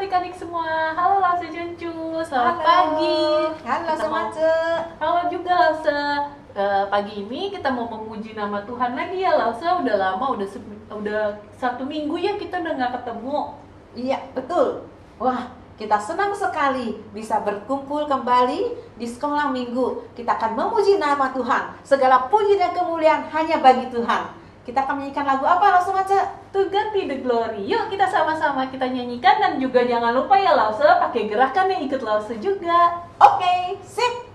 adik-adik semua. Halo Lause Juncu, selamat Halo. pagi. Halo Kita Sobat mau- Ce. Halo juga Lause. Pagi ini kita mau memuji nama Tuhan lagi ya Lause. Udah lama, udah 1 minggu ya kita udah nggak ketemu. Iya, betul. Wah, kita senang sekali bisa berkumpul kembali di sekolah minggu. Kita akan memuji nama Tuhan. Segala puji dan kemuliaan hanya bagi Tuhan. Kita akan menyanyikan lagu apa, Sobat Ce? To God be the glory. Yuk kita sama-sama kita nyanyikan dan juga jangan lupa ya Lause pakai gerakan yang ikut Lause juga. Oke, sip.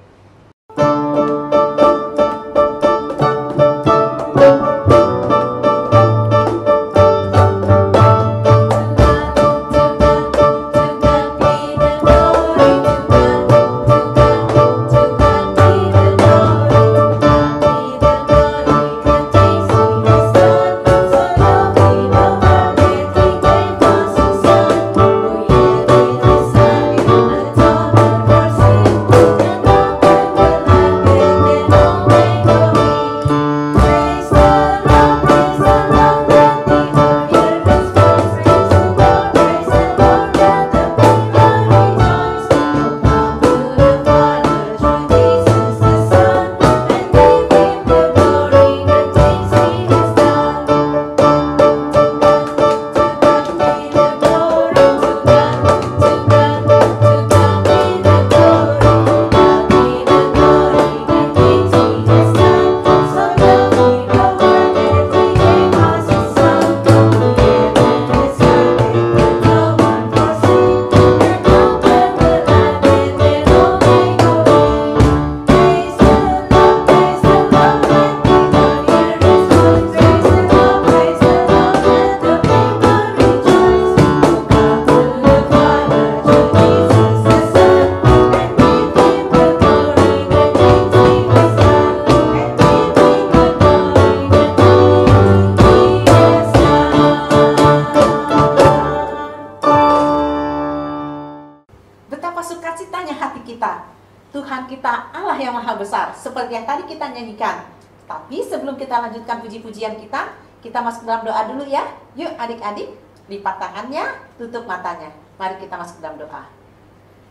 Betapa sukacitanya hati kita. Tuhan kita Allah yang maha besar, seperti yang tadi kita nyanyikan. Tapi sebelum kita lanjutkan puji-pujian kita masuk dalam doa dulu ya. Yuk adik-adik, lipat tangannya, tutup matanya. Mari kita masuk dalam doa.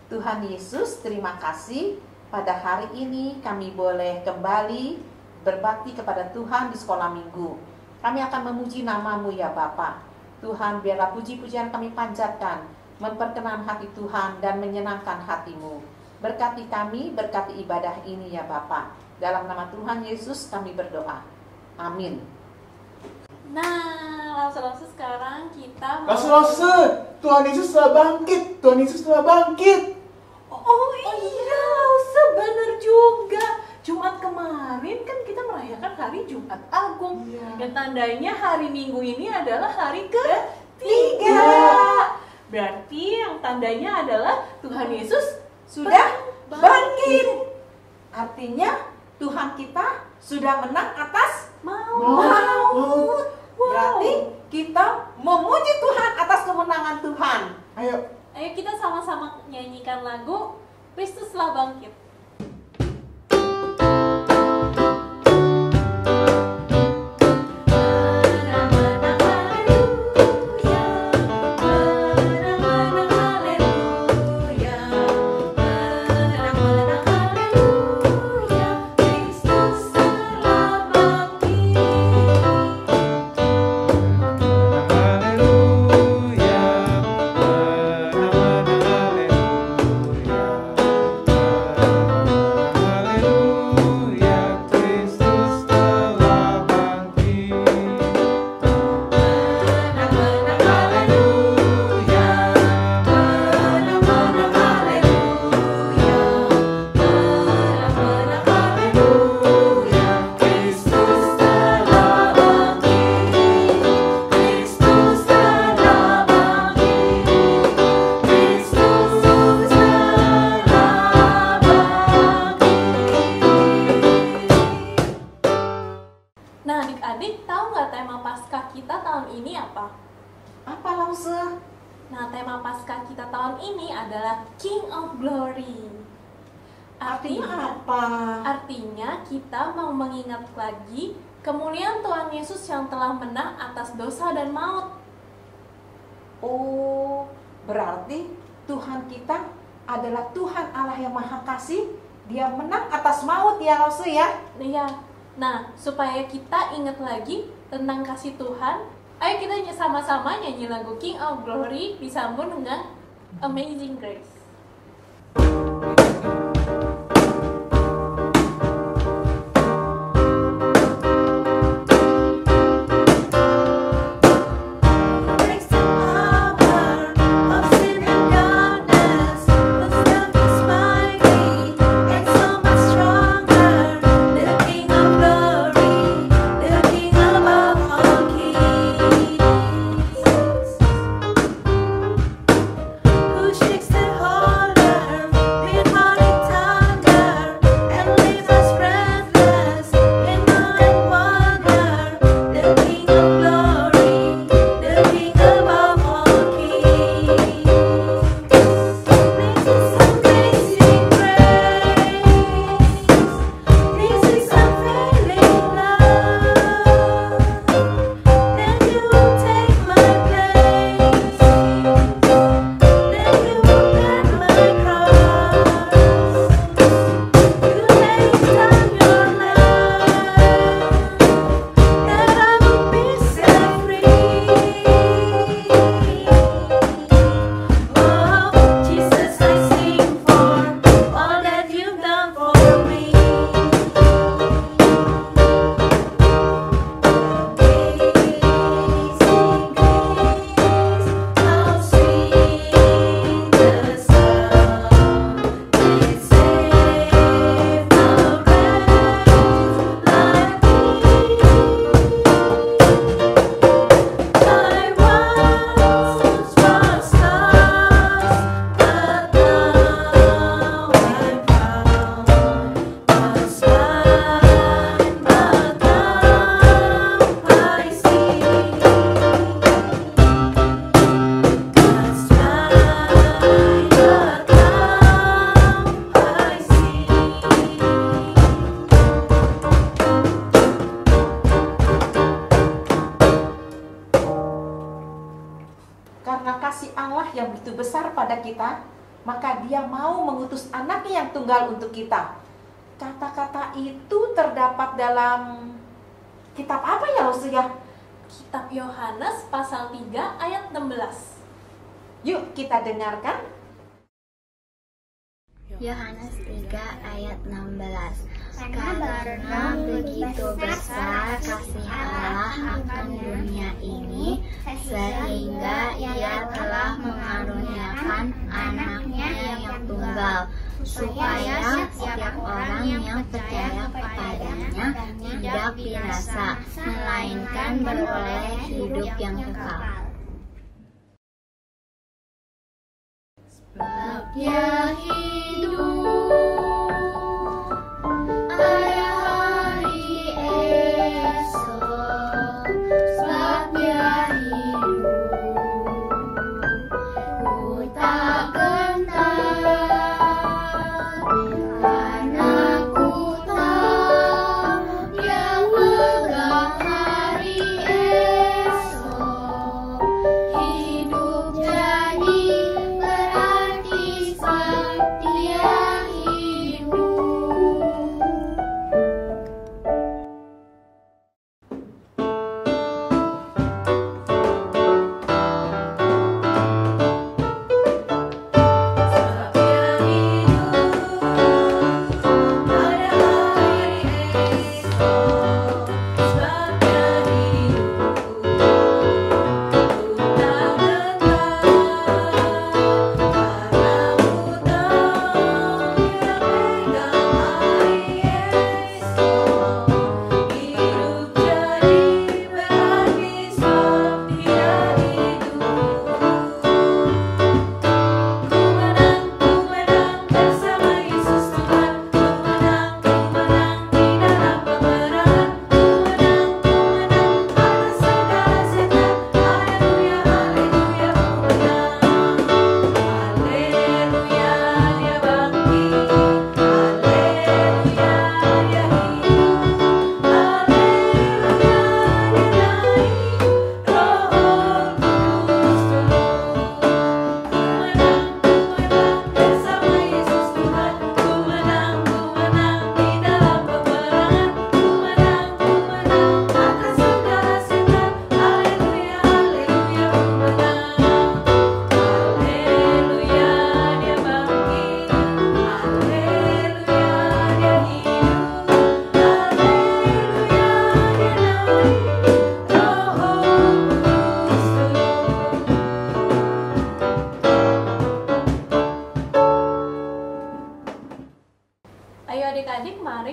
Tuhan Yesus, terima kasih pada hari ini kami boleh kembali berbakti kepada Tuhan di sekolah minggu. Kami akan memuji nama-Mu ya Bapa. Tuhan, biarlah puji-pujian kami panjatkan, memperkenan hati Tuhan dan menyenangkan hati-Mu. Berkati kami, berkati ibadah ini ya Bapa. Dalam nama Tuhan Yesus kami berdoa. Amin. Nah, Lause sekarang kita mau... Lause, Tuhan Yesus telah bangkit. Tuhan Yesus telah bangkit. Oh iya, Lause bener juga. Jumat kemarin kan kita merayakan hari Jumat Agung. Iya. Yang tandanya hari Minggu ini adalah hari Tiga. ketiga. Berarti yang tandanya adalah Tuhan Yesus Sudah bangkit. Artinya Tuhan kita sudah menang atas maut. Berarti kita memuji Tuhan atas kemenangan Tuhan. Ayo. Ayo kita sama-sama nyanyikan lagu Kristus telah bangkit. Nah, adik-adik tahu nggak tema Paskah kita tahun ini apa? Apa Lause? Nah, tema Paskah kita tahun ini adalah King of Glory. Artinya apa? Artinya kita mau mengingat lagi kemuliaan Tuhan Yesus yang telah menang atas dosa dan maut. Oh, Berarti Tuhan kita adalah Tuhan Allah yang Maha Kasih. Dia menang atas maut ya Lause ya. Iya. Nah, supaya kita ingat lagi tentang kasih Tuhan, ayo kita sama-sama nyanyi lagu King of Glory disambung dengan Amazing Grace. Karena kasih Allah yang begitu besar pada kita, maka Dia mau mengutus anaknya yang tunggal untuk kita. Kata-kata itu terdapat dalam kitab apa ya Lause ya? Kitab Yohanes pasal 3 ayat 16. Yuk kita dengarkan. Yohanes 3 ayat 16. Karena begitu besar kasih Allah akan dunia ini, sehingga Ia telah mengaruniakan anaknya yang tunggal, supaya setiap orang yang percaya kepadanya tidak binasa, melainkan beroleh hidup yang kekal. Sebabnya hidup pada hari esok, sebabnya hidup ku tak gentar, karena ku tahu Dia pegang hari esok. Hidup jadi berarti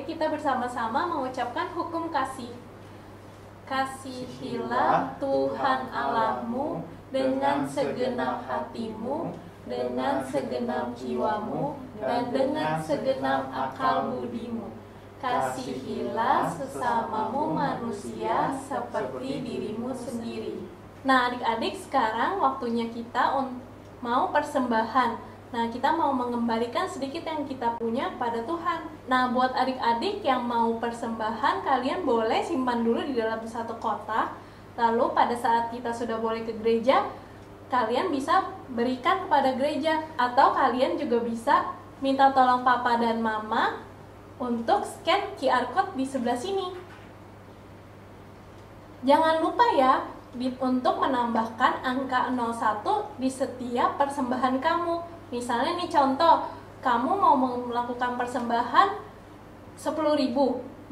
adik kita bersama-sama mengucapkan hukum kasih. Kasihilah Tuhan Allahmu dengan segenap hatimu, dengan segenap jiwamu, dan dengan segenap akal budimu. Kasihilah sesamamu manusia seperti dirimu sendiri. Nah, adik-adik, sekarang waktunya kita mau persembahan. Nah, kita mau mengembalikan sedikit yang kita punya pada Tuhan. Nah, buat adik-adik yang mau persembahan, kalian boleh simpan dulu di dalam satu kotak. Lalu pada saat kita sudah boleh ke gereja, kalian bisa berikan kepada gereja. Atau kalian juga bisa minta tolong papa dan mama untuk scan QR code di sebelah sini. Jangan lupa ya, untuk menambahkan angka 01 di setiap persembahan kamu. Misalnya nih contoh, kamu mau melakukan persembahan 10.000,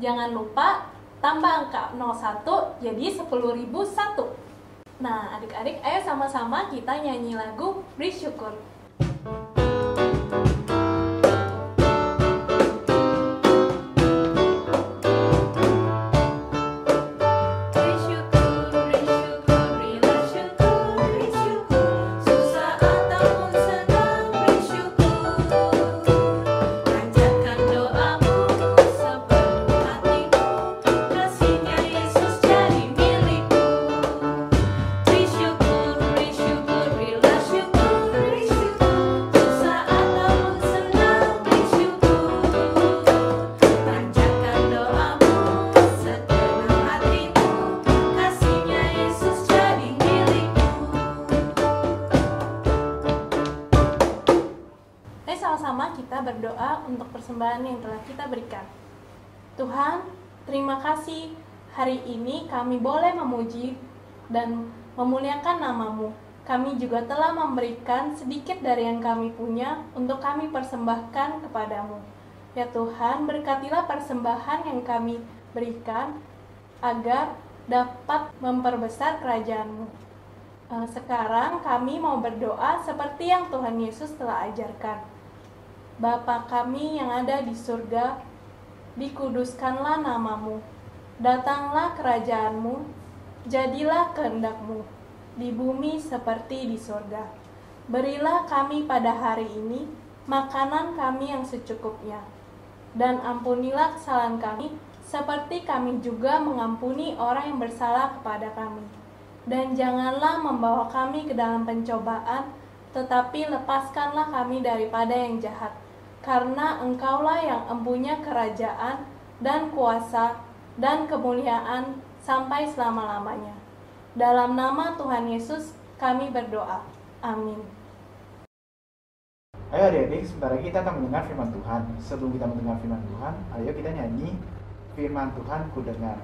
jangan lupa tambah angka 01 jadi 10.001. Nah, adik-adik, ayo sama-sama kita nyanyi lagu Bersyukur. Sama-sama kita berdoa untuk persembahan yang telah kita berikan. Tuhan, terima kasih hari ini kami boleh memuji dan memuliakan nama-Mu. Kami juga telah memberikan sedikit dari yang kami punya untuk kami persembahkan kepadamu. Ya Tuhan, berkatilah persembahan yang kami berikan agar dapat memperbesar kerajaan-Mu. Sekarang kami mau berdoa seperti yang Tuhan Yesus telah ajarkan. Bapa kami yang ada di surga, dikuduskanlah nama-Mu. Datanglah kerajaan-Mu, jadilah kehendak-Mu, di bumi seperti di surga. Berilah kami pada hari ini makanan kami yang secukupnya. Dan ampunilah kesalahan kami, seperti kami juga mengampuni orang yang bersalah kepada kami. Dan janganlah membawa kami ke dalam pencobaan, tetapi lepaskanlah kami daripada yang jahat. Karena Engkaulah yang empunya kerajaan dan kuasa dan kemuliaan sampai selama-lamanya. Dalam nama Tuhan Yesus kami berdoa. Amin. Ayo adik-adik, sebentar lagi kita akan mendengar firman Tuhan. Sebelum kita mendengar firman Tuhan, ayo kita nyanyi Firman Tuhan ku dengar.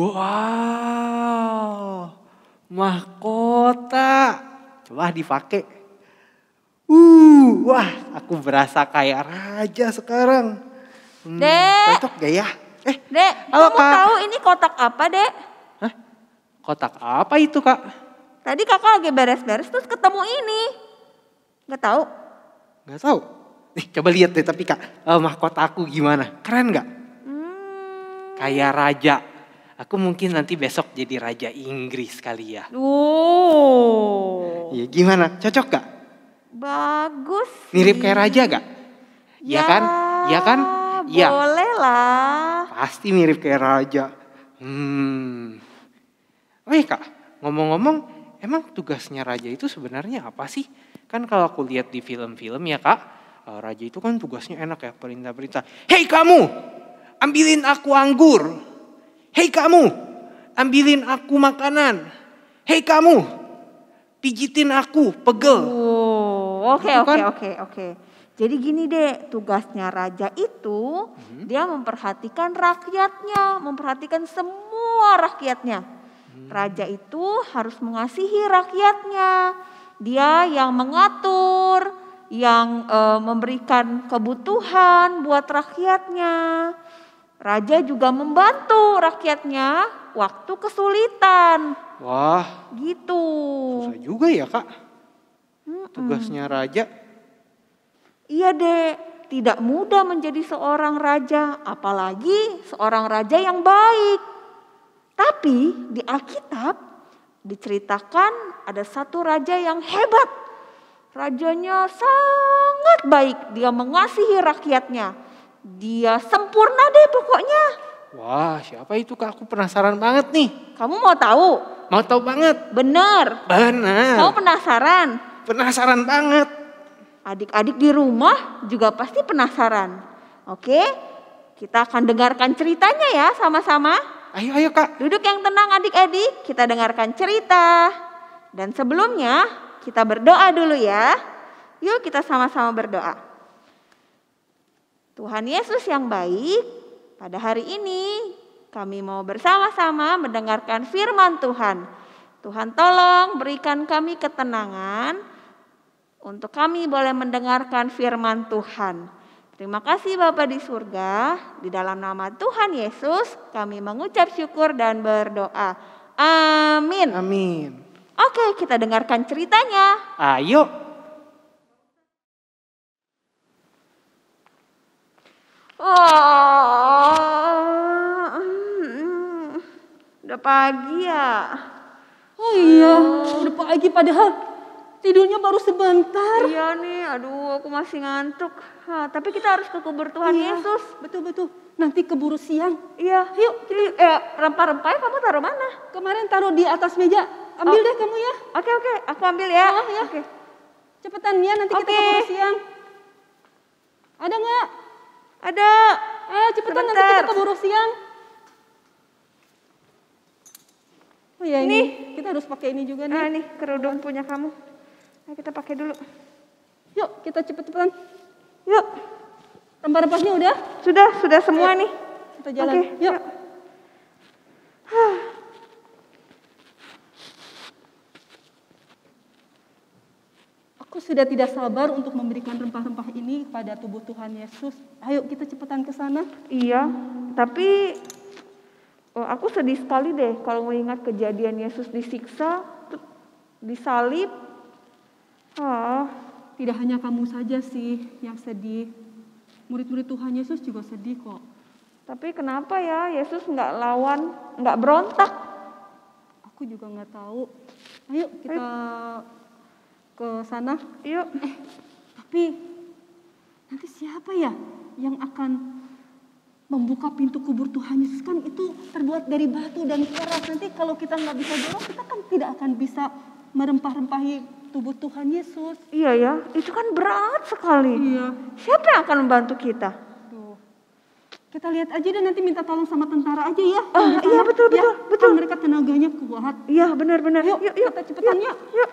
Wow, mahkota. Coba dipakai. Wah, aku berasa kayak raja sekarang. Dek. Cocok gak ya? Dek, halo, kamu Kak. tahu ini kotak apa, Dek? Hah? Kotak apa itu, Kak? Tadi kakak lagi beres-beres terus ketemu ini. Nggak tahu? Gak tahu. Coba lihat deh, tapi Kak, mahkota aku gimana? Keren gak? Kayak raja. Aku mungkin nanti besok jadi raja Inggris kali ya. Oh. Iya, gimana? Cocok gak? Bagus. Mirip kayak raja gak? Iya kan? Iya kan? Iya. Boleh lah. Pasti mirip kayak raja. Oh iya Kak, ngomong-ngomong emang tugasnya raja itu sebenarnya apa sih? Kan kalau aku lihat di film-film ya Kak, raja itu kan tugasnya enak ya, perintah-perintah. Hei kamu, ambilin aku anggur. Hei kamu, ambilin aku makanan. Hei kamu, pijitin aku, pegel. Oh, oke, Gitu oke, kan? oke. Jadi gini deh, tugasnya raja itu dia memperhatikan rakyatnya, memperhatikan semua rakyatnya. Raja itu harus mengasihi rakyatnya. Dia yang mengatur, yang memberikan kebutuhan buat rakyatnya. Raja juga membantu rakyatnya waktu kesulitan. Wah, Gitu. susah juga ya Kak. Tugasnya raja. Iya dek, tidak mudah menjadi seorang raja, apalagi seorang raja yang baik. Tapi di Alkitab diceritakan ada satu raja yang hebat. Rajanya sangat baik, dia mengasihi rakyatnya. Dia sempurna deh pokoknya. Wah, siapa itu Kak? Aku penasaran banget nih. Kamu mau tahu? Mau tahu banget. Bener. Benar. Kamu penasaran? Penasaran banget. Adik-adik di rumah juga pasti penasaran. Oke, kita akan dengarkan ceritanya ya sama-sama. Ayo Kak. Duduk yang tenang adik-adik, kita dengarkan cerita. Dan sebelumnya kita berdoa dulu ya. Yuk kita sama-sama berdoa. Tuhan Yesus yang baik, pada hari ini kami mau bersama-sama mendengarkan firman Tuhan. Tuhan tolong berikan kami ketenangan untuk kami boleh mendengarkan firman Tuhan. Terima kasih Bapa di surga, di dalam nama Tuhan Yesus kami mengucap syukur dan berdoa. Amin. Amin. Oke, kita dengarkan ceritanya. Ayo. Udah pagi ya. Oh iya, udah pagi padahal tidurnya baru sebentar. Iya nih, aduh aku masih ngantuk. Tapi kita harus ke kubur Tuhan Iya, Yesus. Betul-betul. Nanti keburu siang. Iya, yuk. Rempah-rempahnya kamu taruh mana? Kemarin taruh di atas meja. Ambil deh kamu ya. Oke, aku ambil ya. Oh, ya. Oke. Cepetan ya, nanti kita Oke. keburu siang. Ada nggak? Ada. Cepetan nanti Sebentar. kita keburu siang. Oh ya ini, kita harus pakai ini juga Nah, nih. nih kerudung punya kamu. Nah, kita pakai dulu. Yuk, kita cepet-cepetan. Yuk. Rempah-rempahnya udah? Sudah semua Yuk. nih. Kita jalan. Oke, Yuk. Aku sudah tidak sabar untuk memberikan rempah-rempah ini kepada tubuh Tuhan Yesus. Ayo kita cepetan ke sana. Iya, tapi aku sedih sekali deh kalau mengingat kejadian Yesus disiksa, disalib. Tidak hanya kamu saja sih yang sedih. Murid-murid Tuhan Yesus juga sedih kok. Tapi kenapa ya Yesus nggak lawan, nggak berontak? Aku juga nggak tahu. Ayo kita ke sana. Yuk. Tapi nanti siapa ya yang akan membuka pintu kubur Tuhan Yesus? Kan itu terbuat dari batu dan keras. Nanti kalau kita nggak bisa dorong, kita kan tidak akan bisa merempah-rempahi tubuh Tuhan Yesus. Iya ya, itu kan berat sekali. Iya. Siapa yang akan membantu kita? Aduh. Kita lihat aja deh, nanti minta tolong sama tentara aja ya. Iya betul. Kan mereka tenaganya kuat. Iya benar. Yuk, kita cepetan yuk. Yuk.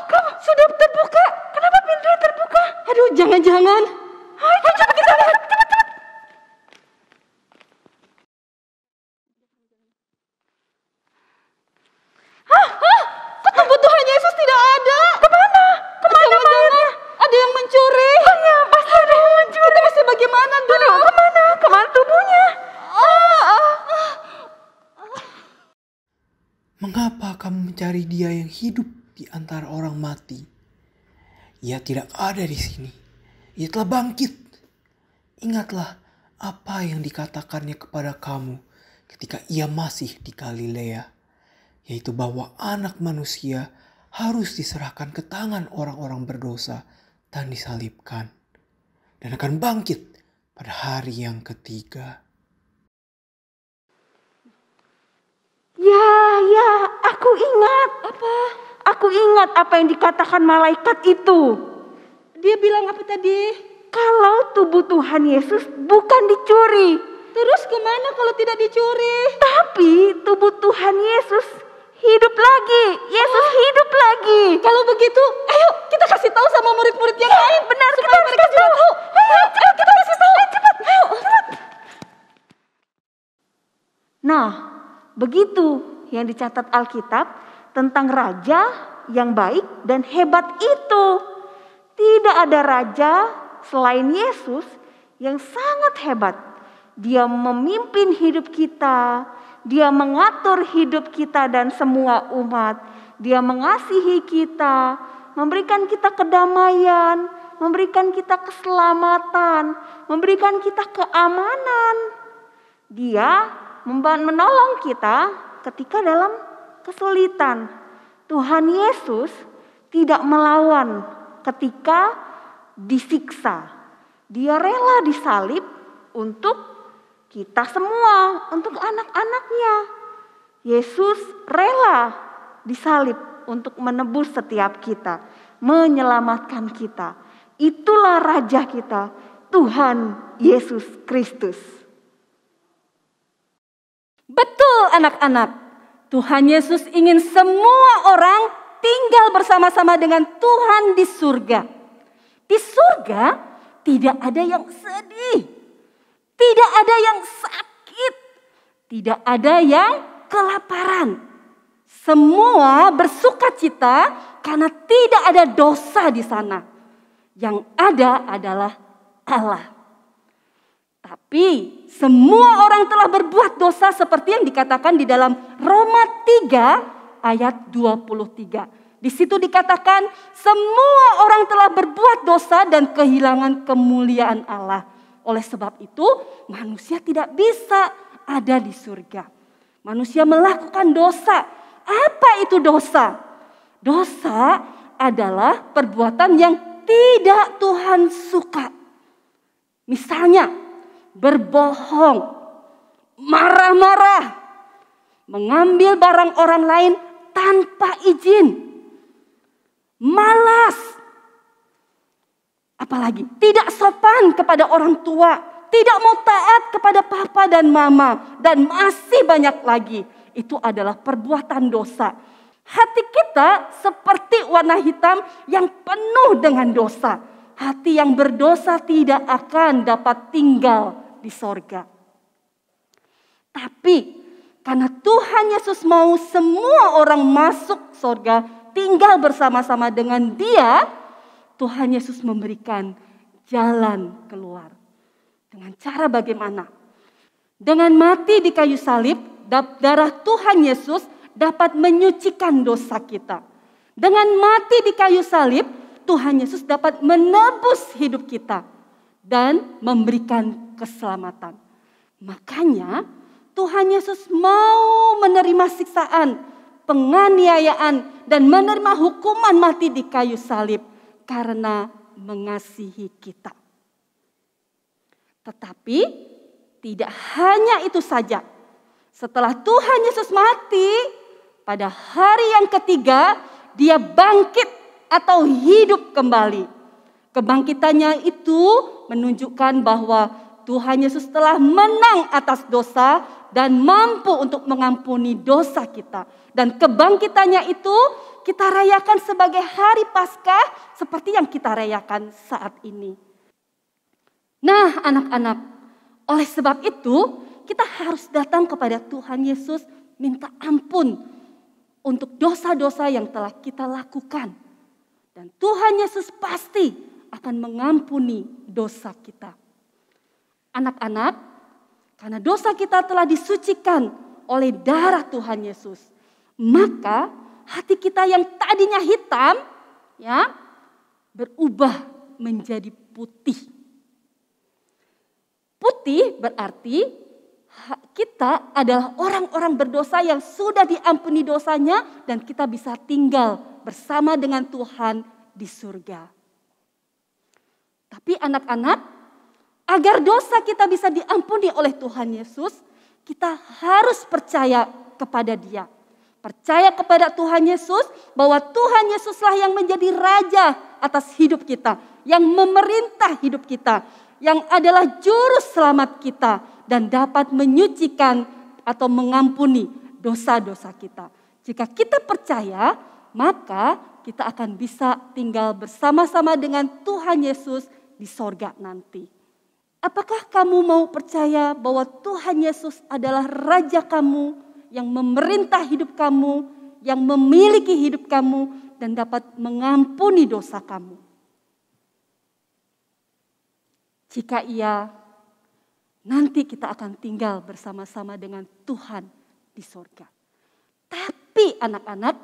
Kok sudah terbuka? Kenapa pintunya terbuka? Aduh, jangan-jangan. Coba kita lihat, cepat. Kok tubuh Tuhan Yesus tidak ada? Kemana mayatnya? Ada yang mencuri. Iya, pasti ada yang mencuri. Kita mesti bagaimana dong? Aduh, kemana tubuhnya? Mengapa kamu mencari dia yang hidup di antara orang mati? Ia tidak ada di sini. Ia telah bangkit. Ingatlah apa yang dikatakannya kepada kamu ketika ia masih di Galilea, yaitu bahwa anak manusia harus diserahkan ke tangan orang-orang berdosa dan disalibkan, dan akan bangkit pada hari yang ketiga. Ya, aku ingat. Apa? Aku ingat apa yang dikatakan malaikat itu. Dia bilang apa tadi? Kalau tubuh Tuhan Yesus bukan dicuri. Terus kemana kalau tidak dicuri? Tapi tubuh Tuhan Yesus hidup lagi. Yesus hidup lagi. Kalau begitu, ayo kita kasih tahu sama murid-murid yang lain. Benar, supaya kita mereka juga tahu. Ayo, kita kasih tahu. Cepat. Ayo, cepat. Nah, begitu yang dicatat Alkitab tentang raja yang baik dan hebat itu. Tidak ada raja selain Yesus yang sangat hebat. Dia memimpin hidup kita, dia mengatur hidup kita dan semua umat. Dia mengasihi kita, memberikan kita kedamaian, memberikan kita keselamatan, memberikan kita keamanan. Dia menolong kita ketika dalam kesulitan. Tuhan Yesus tidak melawan ketika disiksa. Dia rela disalib untuk kita semua, untuk anak-anaknya. Yesus rela disalib untuk menebus setiap kita, menyelamatkan kita. Itulah Raja kita, Tuhan Yesus Kristus. Betul anak-anak, Tuhan Yesus ingin semua orang tinggal bersama-sama dengan Tuhan di surga. Di surga tidak ada yang sedih, tidak ada yang sakit, tidak ada yang kelaparan. Semua bersukacita karena tidak ada dosa di sana. Yang ada adalah Allah. Tapi semua orang telah berbuat dosa seperti yang dikatakan di dalam Roma 3 ayat 23. Di situ dikatakan semua orang telah berbuat dosa dan kehilangan kemuliaan Allah. Oleh sebab itu manusia tidak bisa ada di surga. Manusia melakukan dosa. Apa itu dosa? Dosa adalah perbuatan yang tidak Tuhan suka. Misalnya berbohong, marah-marah, mengambil barang orang lain tanpa izin, malas, apalagi tidak sopan kepada orang tua, tidak mau taat kepada papa dan mama, dan masih banyak lagi. Itu adalah perbuatan dosa. Hati kita seperti warna hitam yang penuh dengan dosa. Hati yang berdosa tidak akan dapat tinggal di sorga. Tapi karena Tuhan Yesus mau semua orang masuk sorga, tinggal bersama-sama dengan Dia, Tuhan Yesus memberikan jalan keluar. Dengan cara bagaimana? Dengan mati di kayu salib, darah Tuhan Yesus dapat menyucikan dosa kita. Dengan mati di kayu salib, Tuhan Yesus dapat menebus hidup kita dan memberikan keselamatan. Makanya Tuhan Yesus mau menerima siksaan, penganiayaan, dan menerima hukuman mati di kayu salib karena mengasihi kita. Tetapi tidak hanya itu saja. Setelah Tuhan Yesus mati, pada hari yang ketiga Dia bangkit atau hidup kembali. Kebangkitannya itu menunjukkan bahwa Tuhan Yesus telah menang atas dosa dan mampu untuk mengampuni dosa kita. Dan kebangkitannya itu kita rayakan sebagai hari Paskah seperti yang kita rayakan saat ini. Nah anak-anak, oleh sebab itu kita harus datang kepada Tuhan Yesus minta ampun untuk dosa-dosa yang telah kita lakukan. Dan Tuhan Yesus pasti akan mengampuni dosa kita. Anak-anak, karena dosa kita telah disucikan oleh darah Tuhan Yesus, maka hati kita yang tadinya hitam ya berubah menjadi putih. Putih berarti kita adalah orang-orang berdosa yang sudah diampuni dosanya dan kita bisa tinggal bersama dengan Tuhan di surga. Tapi anak-anak, Agar dosa kita bisa diampuni oleh Tuhan Yesus, kita harus percaya kepada Dia. Percaya kepada Tuhan Yesus bahwa Tuhan Yesuslah yang menjadi raja atas hidup kita, yang memerintah hidup kita, yang adalah juru selamat kita dan dapat menyucikan atau mengampuni dosa-dosa kita. Jika kita percaya, maka kita akan bisa tinggal bersama-sama dengan Tuhan Yesus di sorga nanti. Apakah kamu mau percaya bahwa Tuhan Yesus adalah Raja kamu yang memerintah hidup kamu, yang memiliki hidup kamu dan dapat mengampuni dosa kamu? Jika iya, nanti kita akan tinggal bersama-sama dengan Tuhan di sorga. Tapi anak-anak,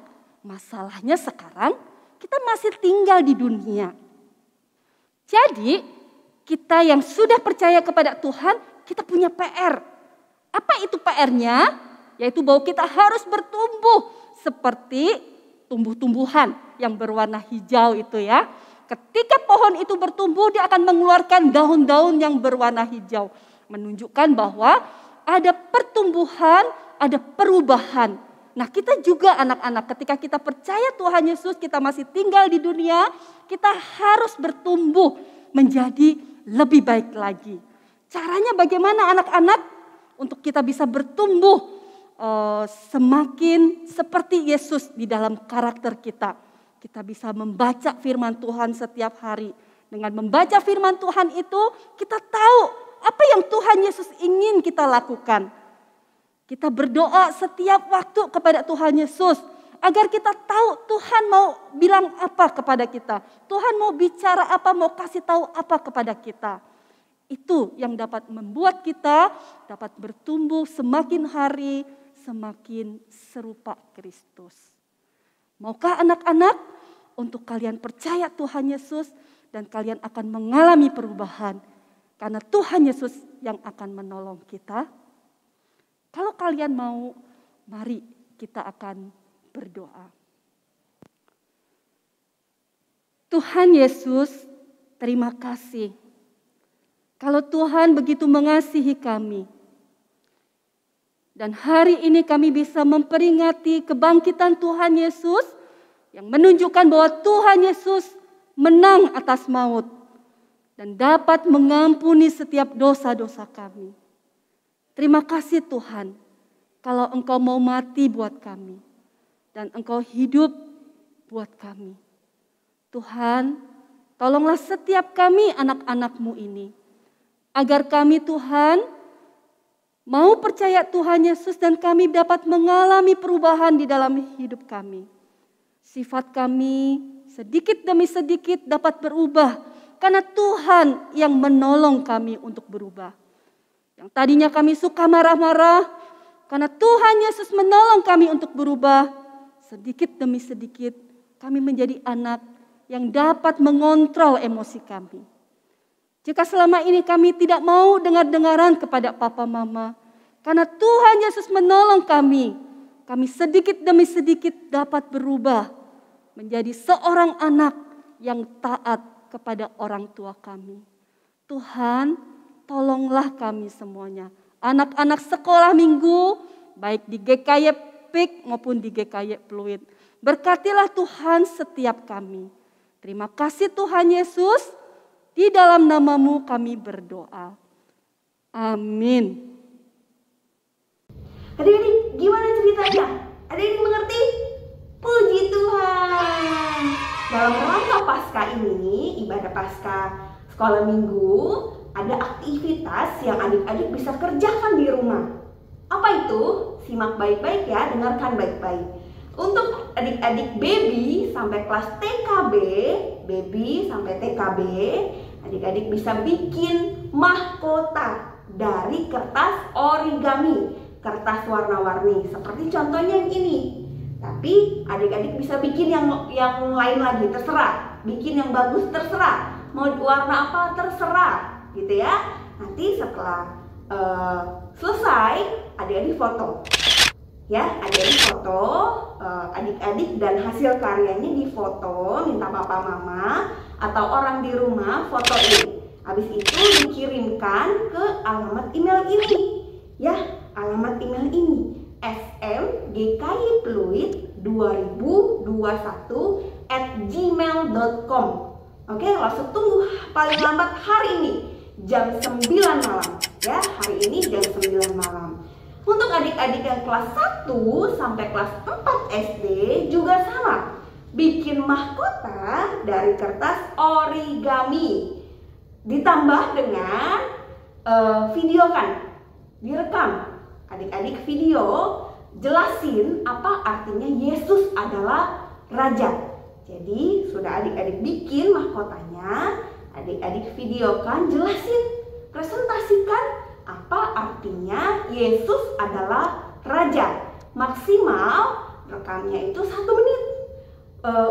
masalahnya sekarang kita masih tinggal di dunia. Jadi kita yang sudah percaya kepada Tuhan, kita punya PR. Apa itu PR-nya? Yaitu bahwa kita harus bertumbuh seperti tumbuh-tumbuhan yang berwarna hijau itu ya. Ketika pohon itu bertumbuh, dia akan mengeluarkan daun-daun yang berwarna hijau. Menunjukkan bahwa ada pertumbuhan, ada perubahan. Nah, kita juga anak-anak ketika kita percaya Tuhan Yesus, kita masih tinggal di dunia, kita harus bertumbuh menjadi lebih baik lagi. Caranya bagaimana anak-anak? Untuk kita bisa bertumbuh semakin seperti Yesus di dalam karakter kita. Kita bisa membaca firman Tuhan setiap hari. Dengan membaca firman Tuhan itu, kita tahu apa yang Tuhan Yesus ingin kita lakukan. Kita berdoa setiap waktu kepada Tuhan Yesus agar kita tahu Tuhan mau bilang apa kepada kita. Tuhan mau bicara apa, mau kasih tahu apa kepada kita. Itu yang dapat membuat kita dapat bertumbuh semakin hari semakin serupa Kristus. Maukah anak-anak untuk kalian percaya Tuhan Yesus dan kalian akan mengalami perubahan karena Tuhan Yesus yang akan menolong kita? Kalau kalian mau, mari kita akan berdoa. Tuhan Yesus, terima kasih. Kalau Tuhan begitu mengasihi kami. Dan hari ini kami bisa memperingati kebangkitan Tuhan Yesus yang menunjukkan bahwa Tuhan Yesus menang atas maut dan dapat mengampuni setiap dosa-dosa kami. Terima kasih Tuhan, kalau Engkau mau mati buat kami dan Engkau hidup buat kami. Tuhan, tolonglah setiap kami anak-anak-Mu ini, agar kami Tuhan mau percaya Tuhan Yesus dan kami dapat mengalami perubahan di dalam hidup kami. Sifat kami sedikit demi sedikit dapat berubah karena Tuhan yang menolong kami untuk berubah. Yang tadinya kami suka marah-marah, karena Tuhan Yesus menolong kami untuk berubah, sedikit demi sedikit kami menjadi anak yang dapat mengontrol emosi kami. Jika selama ini kami tidak mau dengar-dengaran kepada papa mama, karena Tuhan Yesus menolong kami sedikit demi sedikit dapat berubah menjadi seorang anak yang taat kepada orang tua kami. Tuhan, tolonglah kami semuanya. Anak-anak sekolah minggu, baik di GKY PIK maupun di GKY Pluit. Berkatilah Tuhan setiap kami. Terima kasih Tuhan Yesus. Di dalam nama-Mu kami berdoa. Amin. Adik-adik, gimana ceritanya? Adik-adik mengerti? Puji Tuhan. Dalam rangka Paskah ini, ibadah Paskah sekolah minggu, ada aktivitas yang adik-adik bisa kerjakan di rumah. Apa itu? Simak baik-baik ya, dengarkan baik-baik. Untuk adik-adik baby sampai kelas TKB, adik-adik bisa bikin mahkota dari kertas origami, kertas warna-warni. Seperti contohnya yang ini. Tapi adik-adik bisa bikin yang lain lagi, terserah. Bikin yang bagus terserah. Mau warna apa terserah, gitu ya. Nanti setelah selesai, adik-adik foto. Ya, adik-adik foto, adik-adik dan hasil karyanya difoto, minta papa mama atau orang di rumah fotoin. Habis itu dikirimkan ke alamat email ini. Ya, alamat email ini smgkifluid2021@gmail.com. Oke, langsung tunggu paling lambat hari ini jam 9 malam. Ya, hari ini jam 9 malam. Untuk adik-adik yang kelas 1 sampai kelas 4 SD juga sama. Bikin mahkota dari kertas origami. Ditambah dengan video kan, direkam. Adik-adik video jelasin apa artinya Yesus adalah Raja. Jadi sudah adik-adik bikin mahkotanya, adik-adik videokan, jelasin, presentasikan apa artinya Yesus adalah Raja. Maksimal rekamnya itu 1 menit.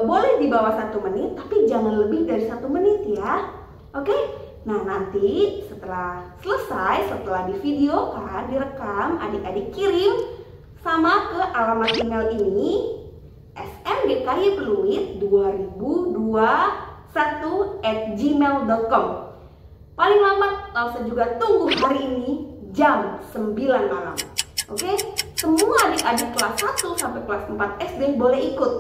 Boleh di bawah 1 menit, tapi jangan lebih dari 1 menit ya. Oke? Nah, nanti setelah selesai, setelah divideokan, direkam, adik-adik kirim sama ke alamat email ini smgkifluid2021@gmail.com. Paling lambat langsung juga tunggu hari ini jam 9 malam. Oke? Semua adik-adik kelas 1 sampai kelas 4 SD boleh ikut.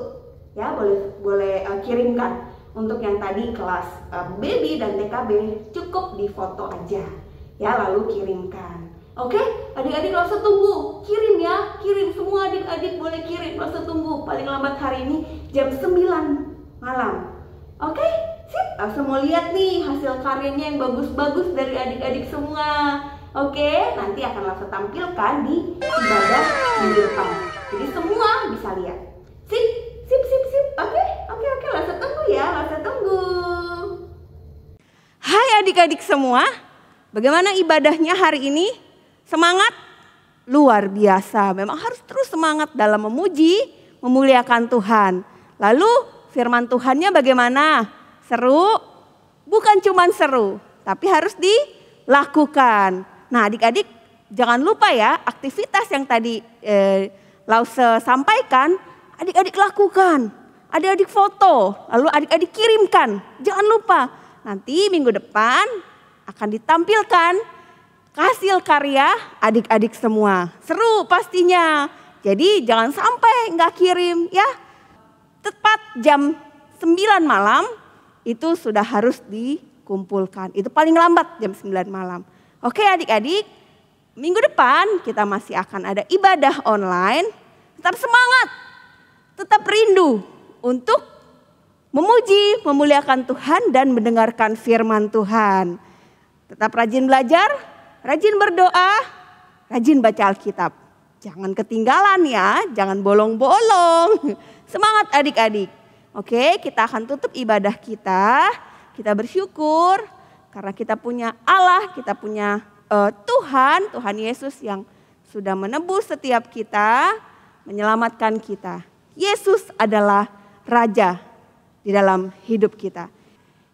Ya, boleh kirimkan. Untuk yang tadi kelas baby dan TKB cukup difoto aja. Ya, lalu kirimkan. Oke, adik-adik langsung tunggu, kirim ya, kirim semua adik-adik boleh kirim, langsung tunggu paling lambat hari ini jam 9 malam. Oke, sip, langsung mau lihat nih hasil karyanya yang bagus-bagus dari adik-adik semua. Oke, nanti akan langsung tampilkan di ibadah minggu depan. Jadi semua bisa lihat. Sip, sip, sip, sip. Oke, langsung tunggu ya, langsung tunggu. Hai adik-adik semua, bagaimana ibadahnya hari ini? Semangat? Luar biasa, memang harus terus semangat dalam memuji, memuliakan Tuhan. Lalu firman Tuhannya bagaimana? Seru? Bukan cuma seru, tapi harus dilakukan. Nah adik-adik jangan lupa ya, aktivitas yang tadi Lause sampaikan, adik-adik lakukan. Adik-adik foto, lalu adik-adik kirimkan. Jangan lupa, nanti minggu depan akan ditampilkan hasil karya adik-adik semua. Seru pastinya. Jadi jangan sampai nggak kirim ya. Tepat jam 9 malam itu sudah harus dikumpulkan. Itu paling lambat jam 9 malam. Oke adik-adik, minggu depan kita masih akan ada ibadah online. Tetap semangat, tetap rindu untuk memuji, memuliakan Tuhan dan mendengarkan firman Tuhan. Tetap rajin belajar, rajin berdoa, rajin baca Alkitab. Jangan ketinggalan ya, jangan bolong-bolong. Semangat adik-adik. Oke, kita akan tutup ibadah kita. Kita bersyukur karena kita punya Allah, kita punya Tuhan Yesus yang sudah menebus setiap kita, menyelamatkan kita. Yesus adalah Raja di dalam hidup kita.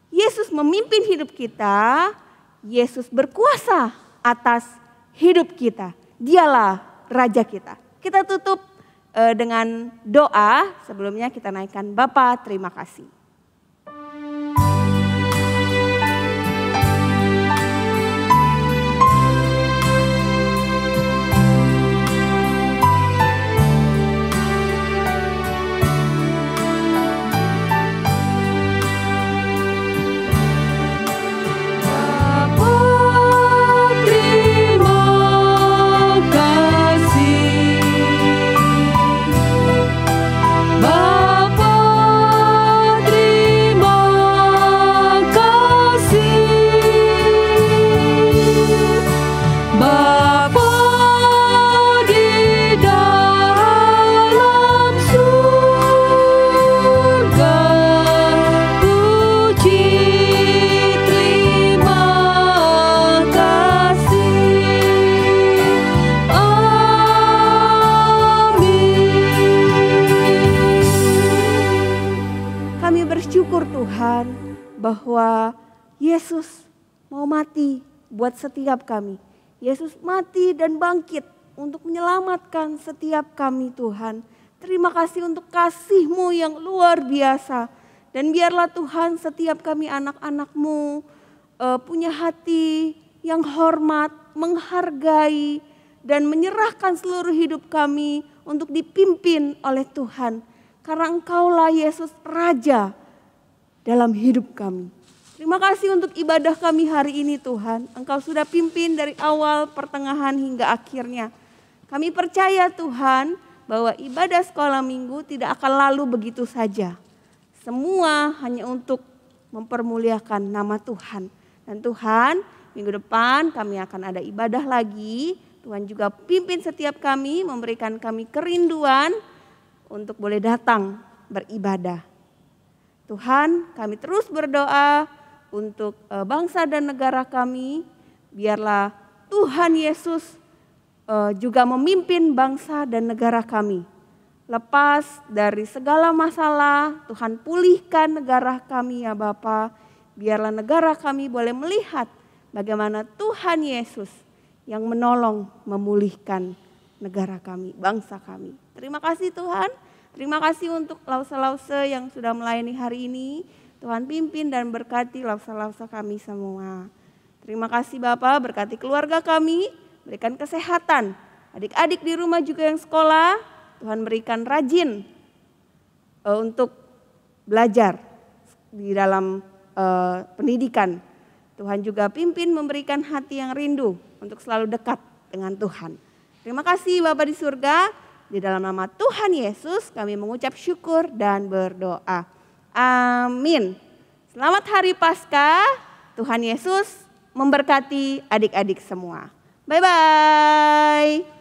Yesus memimpin hidup kita, Yesus berkuasa atas hidup kita. Dialah Raja kita. Kita tutup dengan doa. Sebelumnya kita naikkan Bapa, terima kasih. Bahwa Yesus mau mati buat setiap kami. Yesus mati dan bangkit untuk menyelamatkan setiap kami Tuhan. Terima kasih untuk kasih-Mu yang luar biasa. Dan biarlah Tuhan setiap kami anak-anak-Mu punya hati yang hormat, menghargai, dan menyerahkan seluruh hidup kami untuk dipimpin oleh Tuhan. Karena Engkaulah Yesus Raja dalam hidup kami. Terima kasih untuk ibadah kami hari ini Tuhan. Engkau sudah pimpin dari awal, pertengahan hingga akhirnya. Kami percaya Tuhan bahwa ibadah sekolah minggu tidak akan lalu begitu saja. Semua hanya untuk mempermuliakan nama Tuhan. Dan Tuhan, minggu depan kami akan ada ibadah lagi. Tuhan juga pimpin setiap kami, memberikan kami kerinduan untuk boleh datang beribadah. Tuhan, kami terus berdoa untuk bangsa dan negara kami. Biarlah Tuhan Yesus juga memimpin bangsa dan negara kami. Lepas dari segala masalah, Tuhan pulihkan negara kami ya Bapa. Biarlah negara kami boleh melihat bagaimana Tuhan Yesus yang menolong memulihkan negara kami, bangsa kami. Terima kasih Tuhan. Terima kasih untuk lause-lause yang sudah melayani hari ini. Tuhan pimpin dan berkati lause-lause kami semua. Terima kasih Bapak, berkati keluarga kami, berikan kesehatan. Adik-adik di rumah juga yang sekolah, Tuhan berikan rajin untuk belajar di dalam pendidikan. Tuhan juga pimpin memberikan hati yang rindu untuk selalu dekat dengan Tuhan. Terima kasih Bapak di surga, di dalam nama Tuhan Yesus kami mengucap syukur dan berdoa. Amin. Selamat Hari Paskah. Tuhan Yesus memberkati adik-adik semua. Bye-bye.